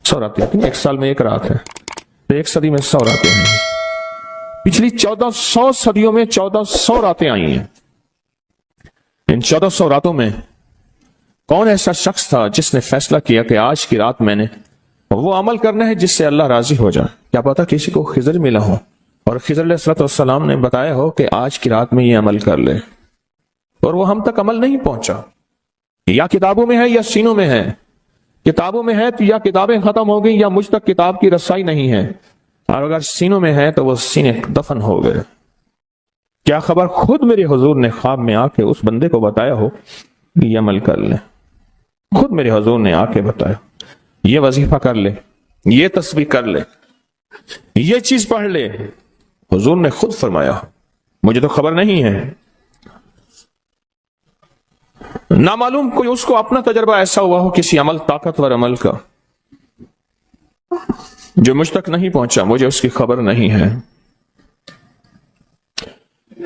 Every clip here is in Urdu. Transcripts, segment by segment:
100 راتیں آتی ہیں، ایک سال میں ایک رات ہے تو ایک صدی میں 100 راتیں ہیں۔ پچھلی 1400 صدیوں میں 1400 راتیں آئی ہیں۔ ان 1400 راتوں میں کون ایسا شخص تھا جس نے فیصلہ کیا کہ آج کی رات میں نے وہ عمل کرنا ہے جس سے اللہ راضی ہو جائے؟ کیا پتا کسی کو خضر ملا ہو اور خضر علیہ الصلوۃ والسلام نے بتایا ہو کہ آج کی رات میں یہ عمل کر لے، اور وہ ہم تک عمل نہیں پہنچا۔ یا کتابوں میں ہے یا سینوں میں ہے، کتابوں میں ہے تو یا کتابیں ختم ہو گئی یا مجھ تک کتاب کی رسائی نہیں ہے، اور اگر سینوں میں ہے تو وہ سینے دفن ہو گئے۔ کیا خبر خود میرے حضور نے خواب میں آ کے اس بندے کو بتایا ہو کہ یہ عمل کر لے، خود میرے حضور نے آ کے بتایا یہ وظیفہ کر لے، یہ تسبیح کر لے، یہ چیز پڑھ لے۔ حضور نے خود فرمایا مجھے تو خبر نہیں ہے۔ نامعلوم کوئی اس کو اپنا تجربہ ایسا ہوا ہو کسی عمل، طاقتور عمل کا، جو مجھ تک نہیں پہنچا، مجھے اس کی خبر نہیں ہے۔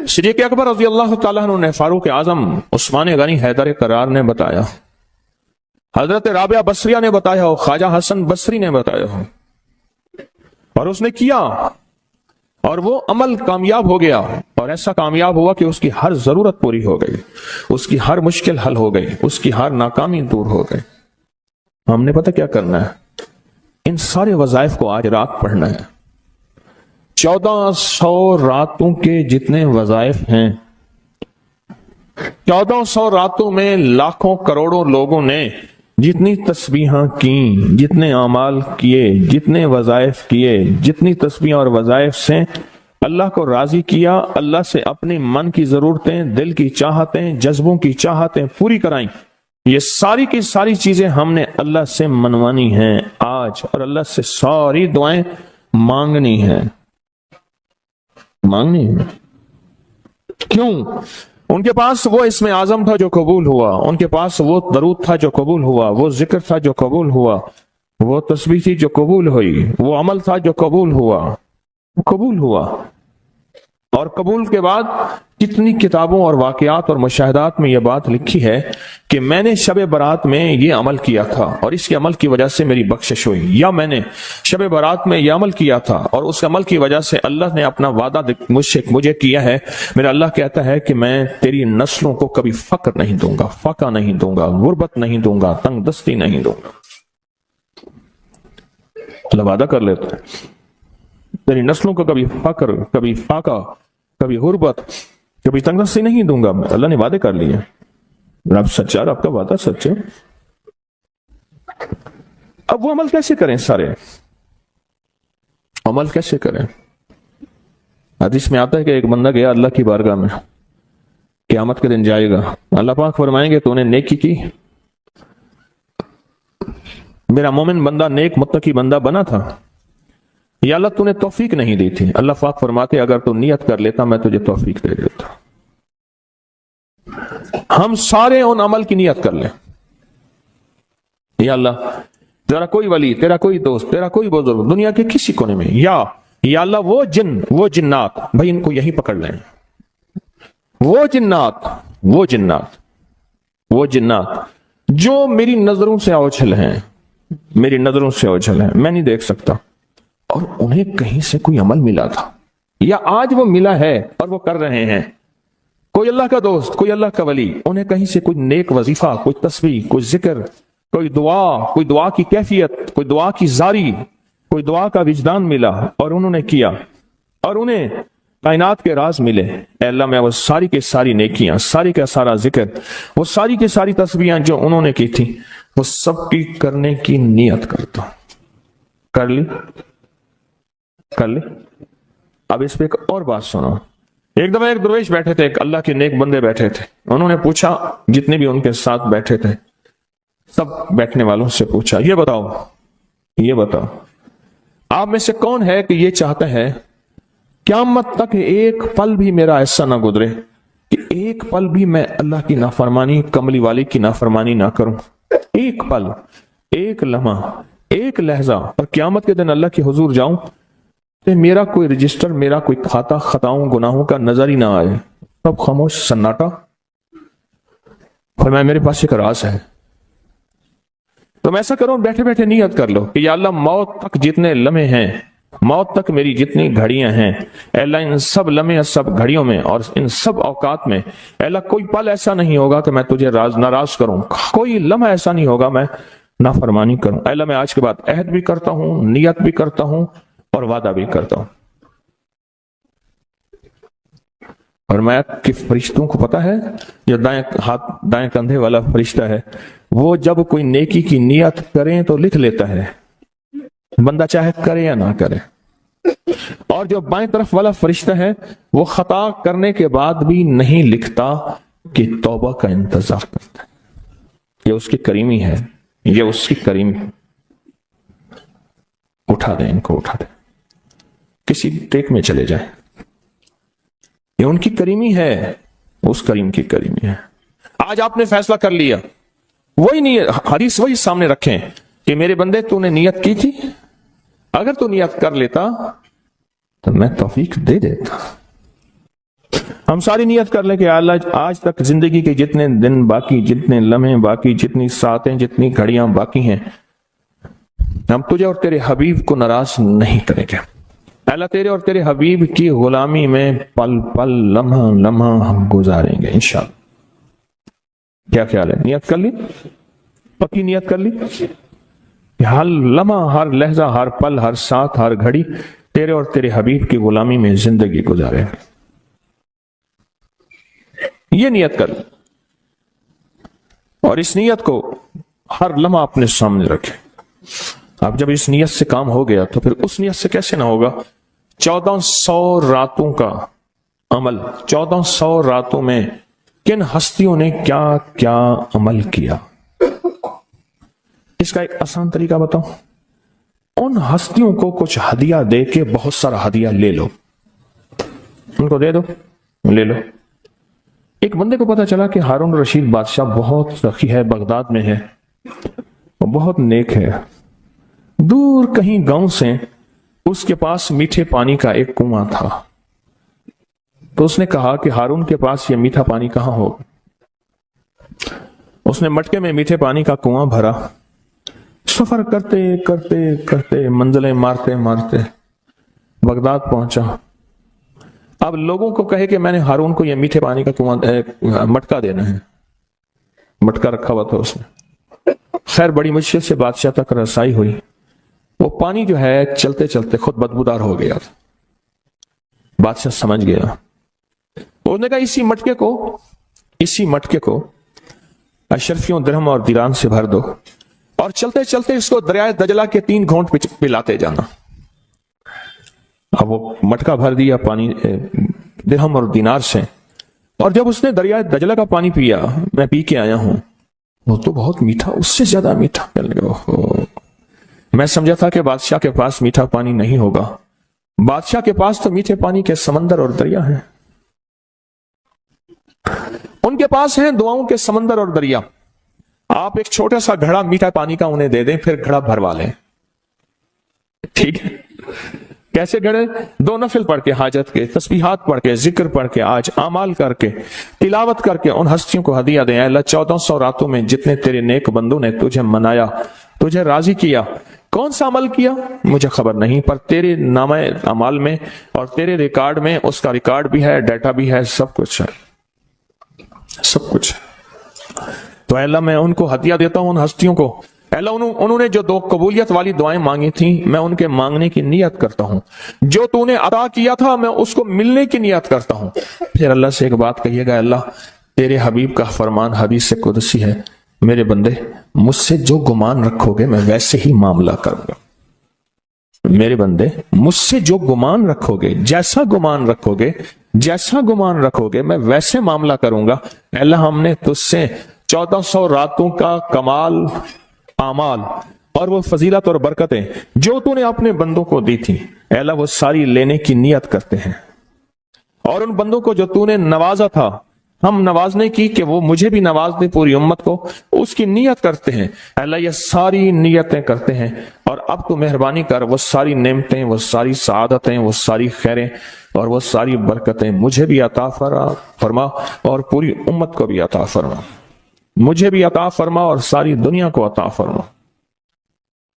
صدیق اکبر رضی اللہ تعالیٰ عنہ نے فاروق اعظم عثمان غنی حیدر کرار نے بتایا، حضرت رابعہ بصریہ نے بتایا ہو، خواجہ حسن بصری نے بتایا ہو، اور اس نے کیا اور وہ عمل کامیاب ہو گیا، اور ایسا کامیاب ہوا کہ اس کی ہر ضرورت پوری ہو گئی، اس کی ہر مشکل حل ہو گئی، اس کی ہر ناکامی دور ہو گئی۔ ہم نے پتہ کیا کرنا ہے؟ ان سارے وظائف کو آج رات پڑھنا ہے۔ 1400 راتوں کے جتنے وظائف ہیں، 1400 راتوں میں لاکھوں کروڑوں لوگوں نے جتنی تسبیحاں کیں، جتنے اعمال کیے، جتنے وظائف کیے، جتنی تسبیح اور وظائف سے اللہ کو راضی کیا، اللہ سے اپنی من کی ضرورتیں، دل کی چاہتیں، جذبوں کی چاہتیں پوری کرائیں، یہ ساری کی ساری چیزیں ہم نے اللہ سے منوانی ہیں آج، اور اللہ سے ساری دعائیں مانگنی ہیں۔ کیوں؟ ان کے پاس وہ اسم اعظم تھا جو قبول ہوا، ان کے پاس وہ درود تھا جو قبول ہوا، وہ ذکر تھا جو قبول ہوا، وہ تسبیح تھی جو قبول ہوئی، وہ عمل تھا جو قبول ہوا۔ اور قبول کے بعد کتنی کتابوں اور واقعات اور مشاہدات میں یہ بات لکھی ہے کہ میں نے شب برات میں یہ عمل کیا تھا اور اس کے عمل کی وجہ سے میری بخشش ہوئی، یا میں نے شب برات میں یہ عمل کیا تھا اور اس عمل کی وجہ سے اللہ نے اپنا وعدہ مجھے کیا ہے۔ میرا اللہ کہتا ہے کہ میں تیری نسلوں کو کبھی فقر نہیں دوں گا، فقہ نہیں دوں گا، غربت نہیں دوں گا، تنگ دستی نہیں دوں گا۔ اللہ وعدہ کر لیتا ہے تیری نسلوں کو کبھی فقر، کبھی فاقہ، کبھی غربت، کبھی تنگ دستی نہیں دوں گا۔ اللہ نے وعدے کر لیے، رب سچا، رب کا وعدہ سچا۔ اب وہ عمل کیسے کریں؟ سارے عمل کیسے کریں؟ حدیث میں آتا ہے کہ ایک بندہ گیا اللہ کی بارگاہ میں، قیامت کے دن جائے گا، اللہ پاک فرمائیں گے تو نے نیکی کی، میرا مومن بندہ نیک متقی بندہ بنا تھا، یا اللہ تو نے توفیق نہیں دی تھی؟ اللہ پاک فرماتے اگر تو نیت کر لیتا میں تجھے توفیق دے دیتا۔ ہم سارے ان عمل کی نیت کر لیں، یا اللہ تیرا کوئی ولی، تیرا کوئی دوست، تیرا کوئی بزرگ دنیا کے کسی کونے میں، یا اللہ وہ جن، وہ جنات، بھائی ان کو یہی پکڑ لیں، وہ جنات جو میری نظروں سے اوجھل ہیں، میں نہیں دیکھ سکتا، اور انہیں کہیں سے کوئی عمل ملا تھا یا آج وہ ملا ہے اور وہ کر رہے ہیں، کوئی اللہ کا دوست، کوئی اللہ کا ولی، انہیں کہیں سے کوئی نیک وظیفہ، کوئی تسبیح، کوئی ذکر، کوئی دعا کی کیفیت، کوئی دعا کی زاری، کوئی دعا کا وجدان ملا اور انہوں نے کیا، اور انہیں کائنات کے راز ملے۔ اے اللہ میں وہ ساری کے ساری نیکیاں، ساری کا سارا ذکر، وہ ساری کی ساری تسبیحاں جو انہوں نے کی تھی، وہ سب کی کرنے کی نیت کرتا ہوں۔ کر لی؟ اب اس پہ ایک اور بات سنو۔ ایک دفعہ ایک درویش بیٹھے تھے، ایک اللہ کے نیک بندے بیٹھے تھے، انہوں نے پوچھا، جتنے بھی ان کے ساتھ بیٹھے تھے سب بیٹھنے والوں سے پوچھا، یہ بتاؤ آپ میں سے کون ہے کہ یہ چاہتا ہے قیامت تک ایک پل بھی میرا ایسا نہ گزرے کہ ایک پل بھی میں اللہ کی نافرمانی، کملی والی کی نافرمانی نہ کروں؟ ایک پل، ایک لمحہ، ایک لہجہ، اور قیامت کے دن اللہ کے حضور جاؤں تو میرا کوئی رجسٹر، میرا کوئی کھاتا خطاؤں گناہوں کا نظر ہی نہ آئے، سب خاموش، سناٹا۔ فرمایا میرے پاس ایک راز ہے، تم ایسا کرو، بیٹھے بیٹھے نیت کر لو کہ یا اللہ موت تک جتنے لمحے ہیں، موت تک میری جتنی گھڑیاں ہیں، اے اللہ ان سب لمحے، سب گھڑیوں میں اور ان سب اوقات میں اے اللہ کوئی پل ایسا نہیں ہوگا کہ میں تجھے ناراض کروں، کوئی لمحہ ایسا نہیں ہوگا میں نافرمانی کروں۔ اے اللہ میں آج کے بعد عہد بھی کرتا ہوں، نیت بھی کرتا ہوں اور وعدہ بھی کرتا ہوں۔ اور میں کہ فرشتوں کو پتا ہے، جو دائیں کندھے والا فرشتہ ہے، وہ جب کوئی نیکی کی نیت کریں تو لکھ لیتا ہے، بندہ چاہے کرے یا نہ کرے۔ اور جو بائیں طرف والا فرشتہ ہے وہ خطا کرنے کے بعد بھی نہیں لکھتا کہ توبہ کا انتظار کرتا ہے۔ یہ اس کی کریمی ہے، یہ اس کی کریمی۔ اٹھا دیں ان کو، اٹھا دیں، کسی ٹیک میں چلے جائیں، یہ ان کی کریمی ہے، اس کریم کی کریمی ہے۔ آج آپ نے فیصلہ کر لیا، وہی نیت، حدیث وہی سامنے رکھیں کہ میرے بندے تو نے نیت کی تھی، اگر تو نیت کر لیتا تو میں توفیق دے دیتا۔ ہم ساری نیت کر لیں کہ اللہ آج تک زندگی کے جتنے دن باقی، جتنے لمحے باقی، جتنی ساعتیں، جتنی گھڑیاں باقی ہیں، ہم تجھے اور تیرے حبیب کو ناراض نہیں کریں گے۔ اللہ تیرے اور تیرے حبیب کی غلامی میں پل پل، لمحہ لمحہ ہم گزاریں گے انشاءاللہ۔ کیا خیال ہے؟ نیت کر لی، پکی نیت کر لی کہ ہر لمحہ، ہر لحظہ، ہر پل، ہر ساتھ، ہر گھڑی تیرے اور تیرے حبیب کی غلامی میں زندگی گزارے۔ یہ نیت کر لی اور اس نیت کو ہر لمحہ اپنے سامنے رکھے۔ اب جب اس نیت سے کام ہو گیا تو پھر اس نیت سے کیسے نہ ہوگا؟ 1400 راتوں کا عمل، 1400 راتوں میں کن ہستیوں نے کیا کیا عمل کیا، اس کا ایک آسان طریقہ بتاؤں۔ ان ہستیوں کو کچھ ہدیہ دے کے بہت سارا ہدیہ لے لو، ان کو دے دو، لے لو۔ ایک بندے کو پتا چلا کہ ہارون رشید بادشاہ بہت سخی ہے، بغداد میں ہے، وہ بہت نیک ہے۔ دور کہیں گاؤں سے اس کے پاس میٹھے پانی کا ایک کنواں تھا، تو اس نے کہا کہ ہارون کے پاس یہ میٹھا پانی کہاں ہوگا؟ اس نے مٹکے میں میٹھے پانی کا کنواں بھرا، سفر کرتے کرتے کرتے، منزلیں مارتے مارتے بغداد پہنچا۔ اب لوگوں کو کہے کہ میں نے ہارون کو یہ میٹھے پانی کا کنواں مٹکا دینا ہے، مٹکا رکھا ہوا تھا اس نے۔ خیر بڑی مشکل سے بادشاہ تک رسائی ہوئی، وہ پانی جو ہے چلتے چلتے خود بدبودار ہو گیا تھا۔ بادشاہ سمجھ گیا، انہوں نے کہا اسی مٹکے کو اشرفیوں، درہم اور دیران سے بھر دو اور چلتے چلتے اس کو دریائے دجلہ کے 3 گھونٹ پلاتے جانا۔ اب وہ مٹکا بھر دیا پانی درہم اور دینار سے، اور جب اس نے دریائے دجلہ کا پانی پیا، میں پی کے آیا ہوں، وہ تو بہت میٹھا، اس سے زیادہ میٹھا۔ میں سمجھا تھا کہ بادشاہ کے پاس میٹھا پانی نہیں ہوگا، بادشاہ کے پاس تو میٹھے پانی کے سمندر اور دریا ہیں، ان کے پاس ہیں دعاؤں کے سمندر اور دریا۔ آپ ایک چھوٹا سا گھڑا میٹھا پانی کا انہیں دے دیں، پھر گھڑا بھروا لیں، ٹھیک ہے؟ کیسے گھڑے؟ 2 نفل پڑھ کے، حاجت کے، تسبیحات پڑھ کے، ذکر پڑھ کے، آج اعمال کر کے، تلاوت کر کے ان ہستیوں کو ہدیہ دیں۔ اے اللہ 1400 راتوں میں جتنے تیرے نیک بندوں نے تجھے منایا، تجھے راضی کیا، کون سا عمل کیا مجھے خبر نہیں، پر تیرے نامہ اعمال میں اور تیرے ریکارڈ میں اس کا ریکارڈ بھی ہے، ڈیٹا بھی ہے، سب کچھ ہے، سب کچھ ہے۔ تو اے اللہ میں ان کو ہدیہ دیتا ہوں، ان ہستیوں کو۔ اے اللہ انہوں نے جو 2 قبولیت والی دعائیں مانگی تھیں، میں ان کے مانگنے کی نیت کرتا ہوں، جو تو نے عطا کیا تھا میں اس کو ملنے کی نیت کرتا ہوں۔ پھر اللہ سے ایک بات کہیے گا، اللہ تیرے حبیب کا فرمان حدیث قدسی ہے، میرے بندے مجھ سے جو گمان رکھو گے میں ویسے ہی معاملہ کروں گا۔ میرے بندے مجھ سے جو گمان رکھو گے، جیسا گمان رکھو گے، جیسا گمان رکھو گے، میں ویسے معاملہ کروں گا۔ اے اللہ ہم نے تجھ سے 1400 راتوں کا کمال اعمال اور وہ فضیلت اور برکتیں جو تو نے اپنے بندوں کو دی تھی، اے اللہ وہ ساری لینے کی نیت کرتے ہیں، اور ان بندوں کو جو تو نے نوازا تھا ہم نوازنے کی کہ وہ مجھے بھی نواز دے، پوری امت کو، اس کی نیت کرتے ہیں۔ اے اللہ یہ ساری نیتیں کرتے ہیں، اور اب تو مہربانی کر وہ ساری نعمتیں، وہ ساری سعادتیں، وہ ساری خیریں اور وہ ساری برکتیں مجھے بھی عطا فرما اور پوری امت کو بھی عطا فرما، مجھے بھی عطا فرما اور ساری دنیا کو عطا فرما۔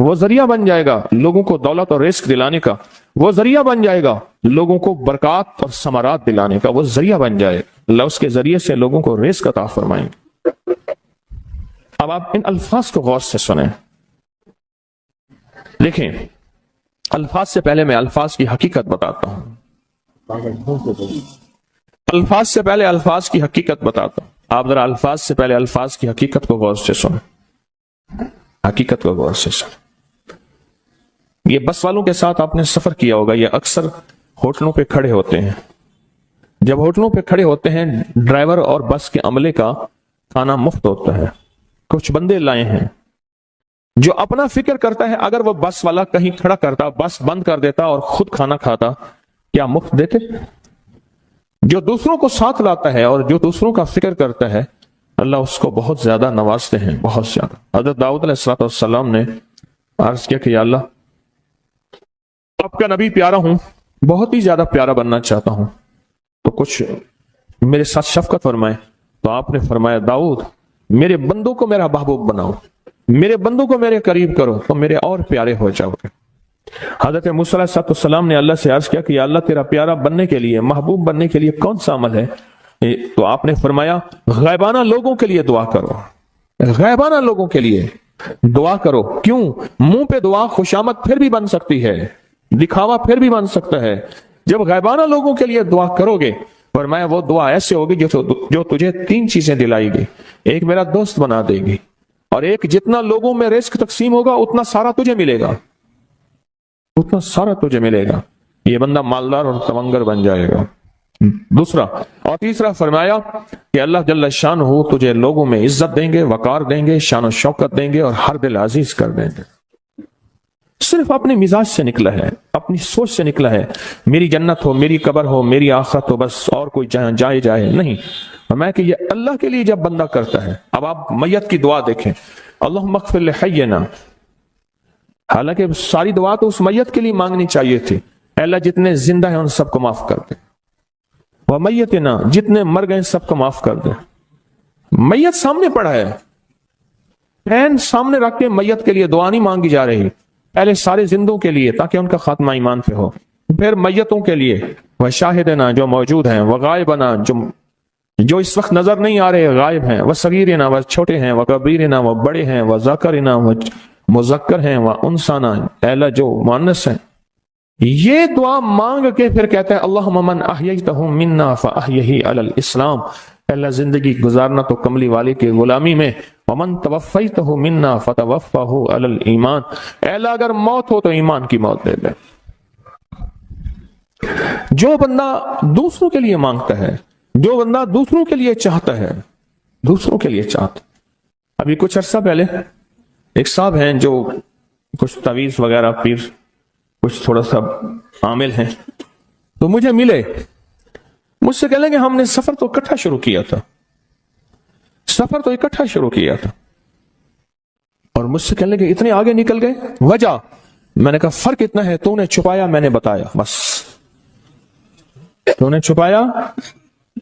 وہ ذریعہ بن جائے گا لوگوں کو دولت اور رزق دلانے کا، وہ ذریعہ بن جائے گا لوگوں کو برکات اور ثمرات دلانے کا، وہ ذریعہ بن جائے، اللہ اس کے ذریعے سے لوگوں کو رزق عطا فرمائیں گے۔ اب آپ ان الفاظ کو غور سے سنیں، دیکھیں الفاظ سے پہلے میں الفاظ کی حقیقت بتاتا ہوں، الفاظ سے پہلے الفاظ کی حقیقت بتاتا ہوں، آپ ذرا الفاظ سے پہلے الفاظ کی حقیقت کو غور سے سنیں، حقیقت کو غور سے سنیں۔ یہ بس والوں کے ساتھ آپ نے سفر کیا ہوگا، یہ اکثر ہوٹلوں پہ کھڑے ہوتے ہیں، جب ہوٹلوں پہ کھڑے ہوتے ہیں ڈرائیور اور بس کے عملے کا کھانا مفت ہوتا ہے، کچھ بندے لائے ہیں جو اپنا فکر کرتا ہے اگر وہ بس والا کہیں کھڑا کرتا، بس بند کر دیتا اور خود کھانا کھاتا، کیا مفت دیتے؟ جو دوسروں کو ساتھ لاتا ہے اور جو دوسروں کا فکر کرتا ہے اللہ اس کو بہت زیادہ نوازتے ہیں، بہت زیادہ۔ حضرت داؤد علیہ السلام نے عرض کیا کہ یا اللہ آپ کا نبی پیارا ہوں، بہت ہی زیادہ پیارا بننا چاہتا ہوں، تو کچھ میرے ساتھ شفقت فرمائے۔ تو آپ نے فرمایا داؤد میرے بندوں کو میرا محبوب بناؤ، میرے بندوں کو میرے قریب کرو تو میرے اور پیارے ہو جاؤ گے۔ حضرت موسیٰ علیہ السلام نے اللہ سے عرض کیا کہ یا اللہ تیرا پیارا بننے کے لیے، محبوب بننے کے لیے کون سا عمل ہے؟ تو آپ نے فرمایا غائبانہ لوگوں کے لیے دعا کرو، غائبانہ لوگوں کے لیے دعا کرو۔ کیوں؟ منہ پہ دعا خوشامد پھر بھی بن سکتی ہے، دکھاوا پھر بھی بن سکتا ہے، جب غائبانہ لوگوں کے لیے دعا کرو گے فرمایا وہ دعا ایسے ہوگی جو تجھے تین چیزیں دلائے گی، ایک میرا دوست بنا دے گی، اور ایک جتنا لوگوں میں رزق تقسیم ہوگا اتنا سارا تجھے ملے گا، اتنا سارا تجھے ملے گا، یہ بندہ مالدار اور تمنگر بن جائے گا۔ دوسرا اور تیسرا فرمایا کہ اللہ جل شانہ تجھے لوگوں میں عزت دیں گے، وقار دیں گے، شان و شوکت دیں گے اور ہر دل عزیز کر دیں گے۔ صرف اپنے مزاج سے نکلا ہے، اپنی سوچ سے نکلا ہے، میری جنت ہو، میری قبر ہو، میری آخرت ہو، بس اور کوئی جائے نہیں۔ فرمایا کہ یہ اللہ کے لیے جب بندہ کرتا ہے۔ اب آپ میت کی دعا دیکھیں، اللہم اغفر لحینا، حالانکہ ساری دعا تو اس میت کے لیے مانگنی چاہیے تھی، اے اللہ جتنے زندہ ہیں ان سب کو معاف کر دے، ومیتنا جتنے مر گئے سب کو معاف کر دے۔ میت سامنے پڑا ہے، پین سامنے رکھ کے میت کے لیے دعا نہیں مانگی جا رہی، پہلے سارے زندوں کے لیے تاکہ ان کا خاتمہ ایمان پہ ہو، پھر میتوں کے لیے، وہ شاہدنا جو موجود ہیں، وہ غائبنا جو اس وقت نظر نہیں آ رہے غائب ہیں، وہ صغیرنا وہ چھوٹے ہیں، وہ کبیرنا وہ بڑے ہیں، وہ ذکرنا وہ مذکر ہیں، وہ انسانا اے اللہ جو مؤنث ہیں۔ یہ دعا مانگ کے پھر کہتا ہے اللہم من احییتہ منا فاحیہ علی الاسلام، اللہ زندگی گزارنا تو کملی والے کی غلامی میں، ومن توفیتہ منا فتوفہ علی الایمان، اے اللہ اگر موت ہو تو ایمان کی موت دے دے۔ جو بندہ دوسروں کے لیے مانگتا ہے، جو بندہ دوسروں کے لیے چاہتا ہے، دوسروں کے لیے چاہتا۔ ابھی کچھ عرصہ پہلے ایک صاحب ہیں جو کچھ تعویذ وغیرہ پیر کچھ تھوڑا سا عامل ہیں، تو مجھے ملے، مجھ سے کہنے لگے ہم نے سفر تو اکٹھا شروع کیا تھا، سفر تو اکٹھا شروع کیا تھا، اور مجھ سے کہنے لگے اتنے آگے نکل گئے، وجہ؟ میں نے کہا فرق اتنا ہے، تو نے چھپایا میں نے بتایا، بس تو نے چھپایا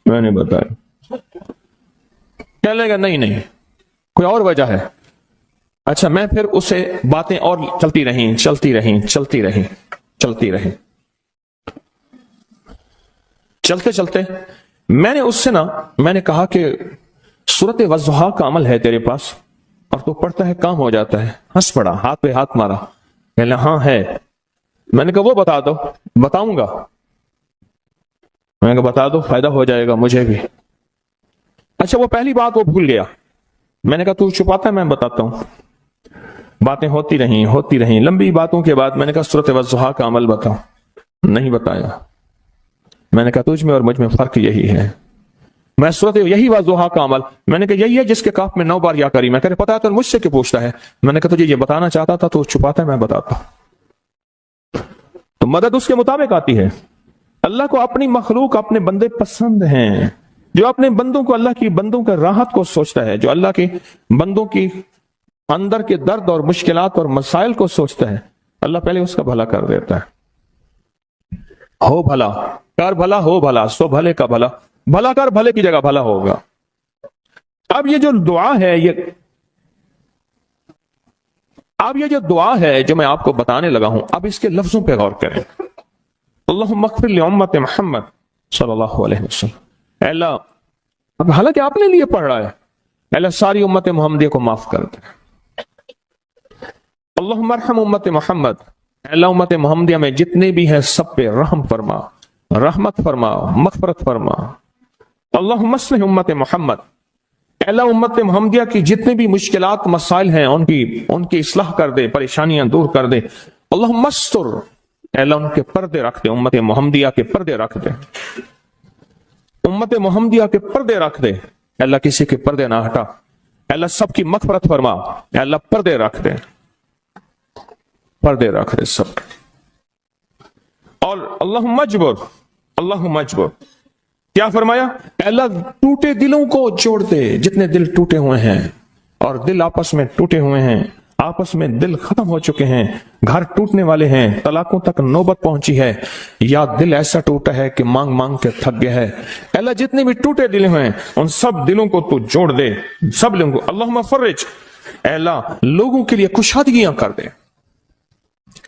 میں نے بتایا۔ کہنے لگا نہیں کوئی اور وجہ ہے۔ اچھا میں پھر اسے باتیں اور چلتی رہیں چلتے میں نے اس سے میں نے کہا کہ سورۃ والضحیٰ کا عمل ہے تیرے پاس اور تو پڑھتا ہے کام ہو جاتا ہے؟ ہنس پڑا، ہاتھ پہ ہاتھ مارا، کہنے لگا ہاں ہے۔ میں نے کہا وہ بتا دو۔ بتاؤں گا، میں نے کہا بتا دو فائدہ ہو جائے گا مجھے بھی۔ اچھا وہ پہلی بات وہ بھول گیا، میں نے کہا تو چھپاتا ہے میں بتاتا ہوں۔ باتیں ہوتی رہیں لمبی باتوں کے بعد میں نے کہا سورۃ والضحیٰ کا عمل بتاؤ، نہیں بتایا۔ میں نے کہا تجھ میں اور مجھ میں فرق یہی ہے، میں سورۃ یہی والضحیٰ کا عمل، میں نے کہا یہی ہے جس کے کاف میں 9 بار یا کری، میں کہہ رہے پتا ہے تو مجھ سے کیوں پوچھتا ہے؟ میں نے کہا تجھے یہ بتانا چاہتا تھا تو چھپاتا ہے میں بتاتا ہوں۔ تو مدد اس کے مطابق آتی ہے۔ اللہ کو اپنی مخلوق اپنے بندے پسند ہیں، جو اپنے بندوں کو اللہ کی بندوں کا راحت کو سوچتا ہے، جو اللہ کے بندوں کی اندر کے درد اور مشکلات اور مسائل کو سوچتا ہے، اللہ پہلے اس کا بھلا کر دیتا ہے۔ ہو بھلا کر بھلا، ہو بھلا سو بھلے کا بھلا، بھلا کر بھلے کی جگہ بھلا ہوگا۔ اب یہ جو دعا ہے یہ اب یہ جو دعا ہے جو میں آپ کو بتانے لگا ہوں، اب اس کے لفظوں پہ غور کریں. اللہم اغفر لامت محمد صلی اللہ علیہ وسلم. اے اللہ، اب حالانکہ آپ نے لیے پڑھ رہا ہے، اے اللہ ساری امت محمدیہ کو معاف کر دے. اللہم ارحم امت محمد، اے اللہ امت محمدیہ میں جتنے بھی ہیں سب پہ رحم فرما، رحمت فرما، مغفرت فرما. اللہم اصلح امت محمد، اے اللہ امت محمدیہ کی جتنے بھی مشکلات مسائل ہیں ان کی اصلاح کر دے، پریشانیاں دور کر دے. اللہم استر، اے اللہ ان کے پردے رکھ دے، امت محمدیہ کے پردے رکھ دے، امت محمدیہ کے پردے رکھ دے. اے اللہ کسی کے پردے نہ ہٹا. اے اللہ سب کی مغفرت فرما. اے اللہ پردے رکھ دے، پردے رکھ دے سب. اور اللہم اجبر، اللہم اجبر، کیا فرمایا؟ اے اللہ ٹوٹے دلوں کو جوڑ دے، جتنے دل ٹوٹے ہوئے ہیں اور دل آپس میں ٹوٹے ہوئے ہیں، آپس میں دل ختم ہو چکے ہیں، گھر ٹوٹنے والے ہیں، طلاقوں تک نوبت پہنچی ہے، یا دل ایسا ٹوٹا ہے کہ مانگ مانگ کے تھک گیا ہے. اے اللہ جتنے بھی ٹوٹے دل ہیں ان سب دلوں کو تو جوڑ دے، سب لوگوں کو. اللہم فرج، اے اللہ لوگوں کے لیے کشادگیاں کر دے،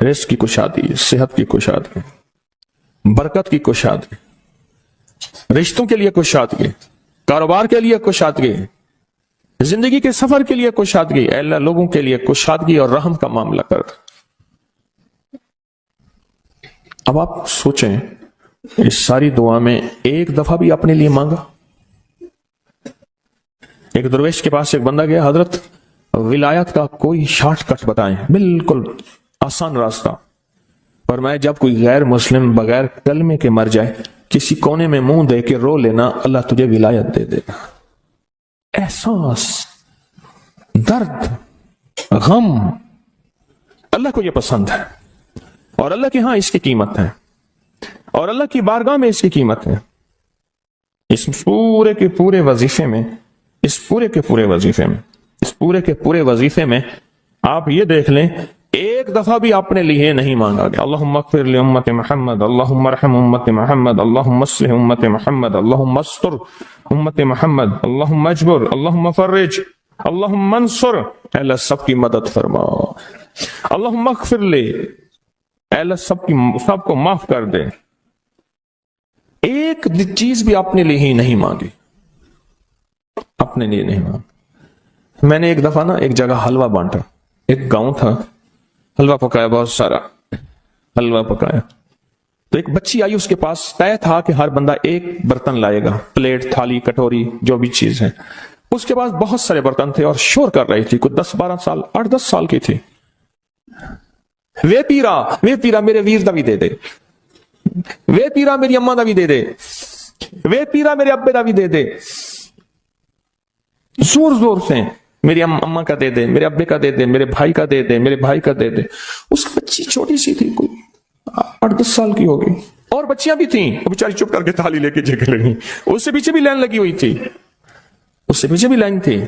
رزق کی کشادگی، صحت کی کشادگی، برکت کی کشادگی، رشتوں کے لیے کشادگی، کاروبار کے لیے کشادگی، زندگی کے سفر کے لیے کشادگی. اے اللہ لوگوں کے لیے کشادگی اور رحم کا معاملہ کر دے. اب آپ سوچیں اس ساری دعا میں ایک دفعہ بھی اپنے لیے مانگا؟ ایک درویش کے پاس ایک بندہ گیا، حضرت ولایت کا کوئی شارٹ کٹ بتائیں، بالکل آسان راستہ. فرمایا جب کوئی غیر مسلم بغیر کلمے کے مر جائے، کسی کونے میں منہ دے کے رو لینا، اللہ تجھے ولایت دے دے گا. احساس، درد، غم، اللہ کو یہ پسند ہے، اور اللہ کے ہاں اس کی قیمت ہے، اور اللہ کی بارگاہ میں اس کی قیمت ہے. اس پورے کے پورے وظیفے میں، اس پورے کے پورے وظیفے میں آپ یہ دیکھ لیں ایک دفعہ بھی اپنے لیے نہیں مانگا گیا. اللہم اغفر لامت محمد، اللہم ارحم امت محمد، اللہم اصلح امت محمد، اللہم استر امت محمد، اللہم اجبر، اللہم فرج، اللہم انصر. اے اللہ سب کی مدد فرما. اللہم اغفر لے، اے اللہ سب کو معاف کر دے. ایک چیز بھی اپنے لیے ہی نہیں مانگی، اپنے لیے نہیں مانگی. میں نے ایک دفعہ ایک جگہ حلوہ بانٹا، ایک گاؤں تھا، حلوہ پکایا، بہت سارا حلوہ پکایا. تو ایک بچی آئی، اس کے پاس طے تھا کہ ہر بندہ ایک برتن لائے گا، پلیٹ، تھالی، کٹوری، جو بھی چیز ہے. اس کے پاس بہت سارے برتن تھے اور شور کر رہی تھی، کوئی 10-12 سال، 8-10 سال کی تھی. وے پیرا میرے ویر دا بھی دے دے، وے پیرا میری اماں دا بھی دے دے، وے پیرا میرے ابے دا بھی دے دے. زور زور سے میری اماں کا دے دے، میرے ابے کا دے دے، میرے بھائی کا دے دے، میرے بھائی کا دے دے. اس بچی چھوٹی سی تھی، کوئی 8-10 سال کی ہوگی، اور بچیاں بھی تھیں. وہ بیچاری چپ کر کے تھالی لے کے جگہ لگی. اس سے پیچھے بھی لائن لگی ہوئی تھی، اس سے پیچھے بھی لائن تھی.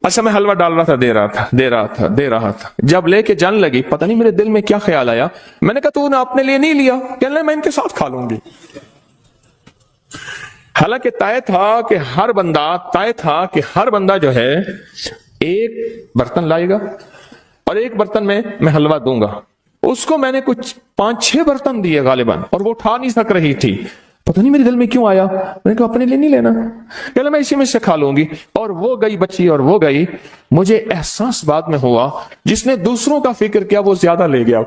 اچھا میں حلوہ ڈال رہا تھا، دے رہا تھا. جب لے کے جان لگی، پتہ نہیں میرے دل میں کیا خیال آیا. میں نے کہا تو نے اپنے لیے نہیں لیا؟ کہنے لگا میں ان کے ساتھ کھا لوں گی. حالانکہ طے تھا کہ ہر بندہ جو ہے ایک برتن لائے گا اور ایک برتن میں حلوہ دوں گا. اس کو میں نے کچھ 5-6 برتن دیے غالباً، اور وہ اٹھا نہیں سک رہی تھی. پتہ نہیں میرے دل میں کیوں آیا، میں نے کہا اپنے لیے نہیں لینا، کہ میں اسی میں سے کھا لوں گی. اور وہ گئی بچی اور وہ گئی. مجھے احساس بعد میں ہوا جس نے دوسروں کا فکر کیا وہ زیادہ لے گیا.